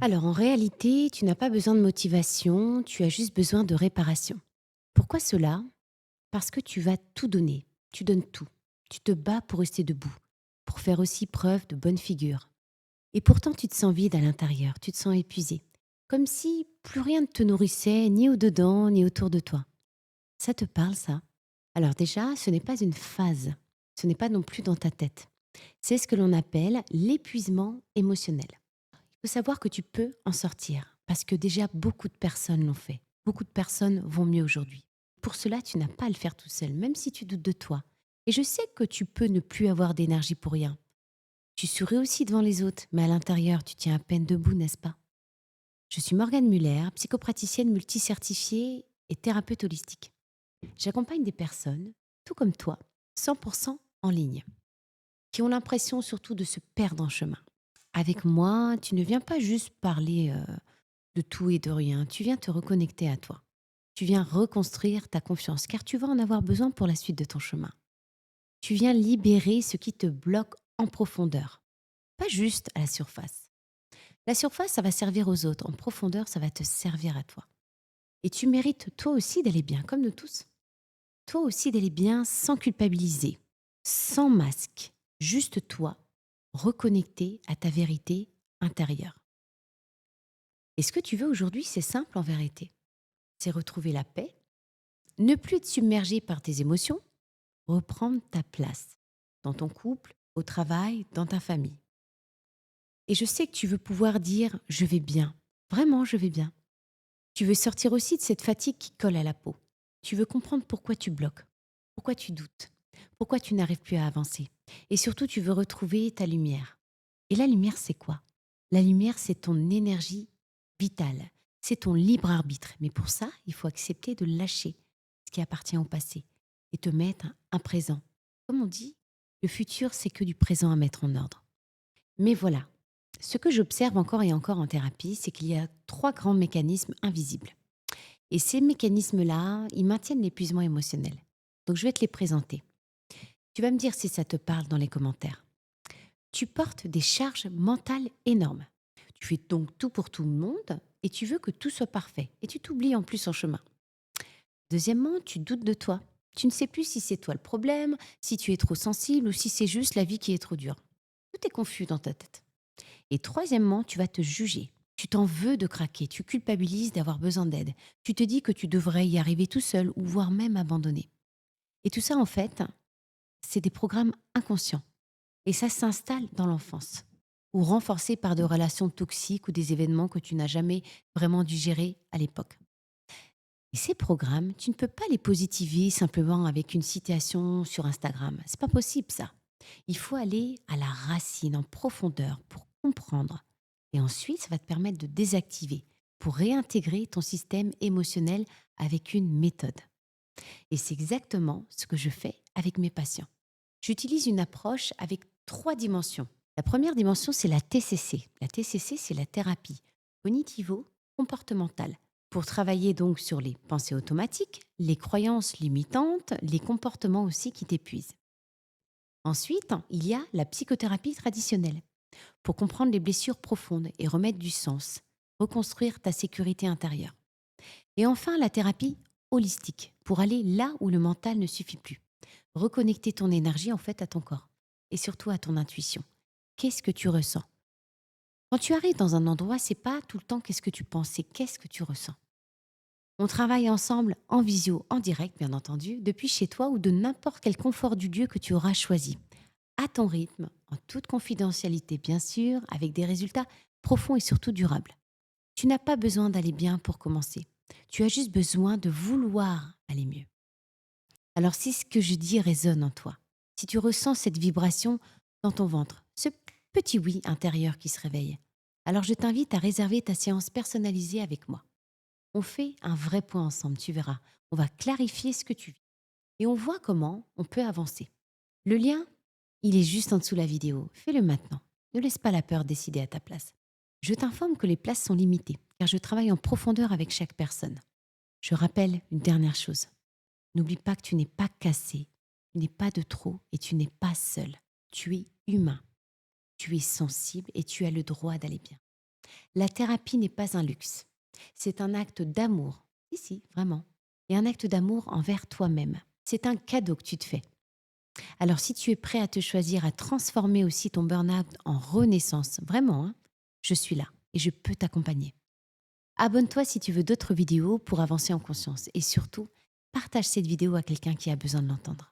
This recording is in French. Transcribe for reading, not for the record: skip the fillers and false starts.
Alors en réalité, tu n'as pas besoin de motivation, tu as juste besoin de réparation. Pourquoi cela? Parce que tu vas tout donner, tu donnes tout. Tu te bats pour rester debout, pour faire aussi preuve de bonne figure. Et pourtant tu te sens vide à l'intérieur, tu te sens épuisé. Comme si plus rien ne te nourrissait, ni au-dedans, ni autour de toi. Ça te parle ça? Alors déjà, ce n'est pas une phase, ce n'est pas non plus dans ta tête. C'est ce que l'on appelle l'épuisement émotionnel. Il faut savoir que tu peux en sortir parce que déjà beaucoup de personnes l'ont fait. Beaucoup de personnes vont mieux aujourd'hui. Pour cela, tu n'as pas à le faire tout seul, même si tu doutes de toi. Et je sais que tu peux ne plus avoir d'énergie pour rien. Tu souris aussi devant les autres, mais à l'intérieur, tu tiens à peine debout, n'est-ce pas? Je suis Morgane Muller, psychopraticienne multicertifiée et thérapeute holistique. J'accompagne des personnes, tout comme toi, 100% en ligne, qui ont l'impression surtout de se perdre en chemin. Avec moi, tu ne viens pas juste parler de tout et de rien. Tu viens te reconnecter à toi. Tu viens reconstruire ta confiance car tu vas en avoir besoin pour la suite de ton chemin. Tu viens libérer ce qui te bloque en profondeur, pas juste à la surface. La surface, ça va servir aux autres. En profondeur, ça va te servir à toi. Et tu mérites toi aussi d'aller bien, comme nous tous. Toi aussi d'aller bien sans culpabiliser, sans masque, juste toi, reconnecté à ta vérité intérieure. Et ce que tu veux aujourd'hui, c'est simple en vérité. C'est retrouver la paix, ne plus être submergé par tes émotions, reprendre ta place dans ton couple, au travail, dans ta famille. Et je sais que tu veux pouvoir dire je vais bien. Vraiment, je vais bien. Tu veux sortir aussi de cette fatigue qui colle à la peau. Tu veux comprendre pourquoi tu bloques, pourquoi tu doutes, pourquoi tu n'arrives plus à avancer. Et surtout, tu veux retrouver ta lumière. Et la lumière, c'est quoi? La lumière, c'est ton énergie vitale. C'est ton libre arbitre. Mais pour ça, il faut accepter de lâcher ce qui appartient au passé et te mettre un présent. Comme on dit, le futur, c'est que du présent à mettre en ordre. Mais voilà, ce que j'observe encore et encore en thérapie, c'est qu'il y a trois grands mécanismes invisibles. Et ces mécanismes-là, ils maintiennent l'épuisement émotionnel. Donc je vais te les présenter. Tu vas me dire si ça te parle dans les commentaires. Tu portes des charges mentales énormes. Tu fais donc tout pour tout le monde et tu veux que tout soit parfait. Et tu t'oublies en plus en chemin. Deuxièmement, tu doutes de toi. Tu ne sais plus si c'est toi le problème, si tu es trop sensible ou si c'est juste la vie qui est trop dure. Tout est confus dans ta tête. Et troisièmement, tu vas te juger. Tu t'en veux de craquer, tu culpabilises d'avoir besoin d'aide. Tu te dis que tu devrais y arriver tout seul ou voire même abandonner. Et tout ça, en fait, c'est des programmes inconscients. Et ça s'installe dans l'enfance ou renforcé par des relations toxiques ou des événements que tu n'as jamais vraiment dû gérer à l'époque. Et ces programmes, tu ne peux pas les positiver simplement avec une citation sur Instagram. C'est pas possible ça. Il faut aller à la racine, en profondeur, pour comprendre. Et ensuite, ça va te permettre de désactiver, pour réintégrer ton système émotionnel avec une méthode. Et c'est exactement ce que je fais avec mes patients. J'utilise une approche avec trois dimensions. La première dimension, c'est la TCC. La TCC, c'est la thérapie cognitivo-comportementale. Pour travailler donc sur les pensées automatiques, les croyances limitantes, les comportements aussi qui t'épuisent. Ensuite, il y a la psychothérapie traditionnelle pour comprendre les blessures profondes et remettre du sens, reconstruire ta sécurité intérieure. Et enfin, la thérapie holistique pour aller là où le mental ne suffit plus. Reconnecter ton énergie en fait à ton corps et surtout à ton intuition. Qu'est-ce que tu ressens? Quand tu arrives dans un endroit, c'est pas tout le temps qu'est-ce que tu penses, c'est qu'est-ce que tu ressens. On travaille ensemble en visio, en direct bien entendu, depuis chez toi ou de n'importe quel confort du lieu que tu auras choisi. À ton rythme, en toute confidentialité bien sûr, avec des résultats profonds et surtout durables. Tu n'as pas besoin d'aller bien pour commencer. Tu as juste besoin de vouloir aller mieux. Alors si ce que je dis résonne en toi, si tu ressens cette vibration dans ton ventre, ce petit oui intérieur qui se réveille, alors je t'invite à réserver ta séance personnalisée avec moi. On fait un vrai point ensemble, tu verras. On va clarifier ce que tu vis et on voit comment on peut avancer. Le lien, il est juste en dessous de la vidéo. Fais-le maintenant. Ne laisse pas la peur décider à ta place. Je t'informe que les places sont limitées car je travaille en profondeur avec chaque personne. Je rappelle une dernière chose. N'oublie pas que tu n'es pas cassé, tu n'es pas de trop et tu n'es pas seul. Tu es humain, tu es sensible et tu as le droit d'aller bien. La thérapie n'est pas un luxe. C'est un acte d'amour. Si, vraiment. Et un acte d'amour envers toi-même. C'est un cadeau que tu te fais. Alors si tu es prêt à te choisir, à transformer aussi ton burn-out en renaissance, vraiment, hein, je suis là et je peux t'accompagner. Abonne-toi si tu veux d'autres vidéos pour avancer en conscience et surtout, partage cette vidéo à quelqu'un qui a besoin de l'entendre.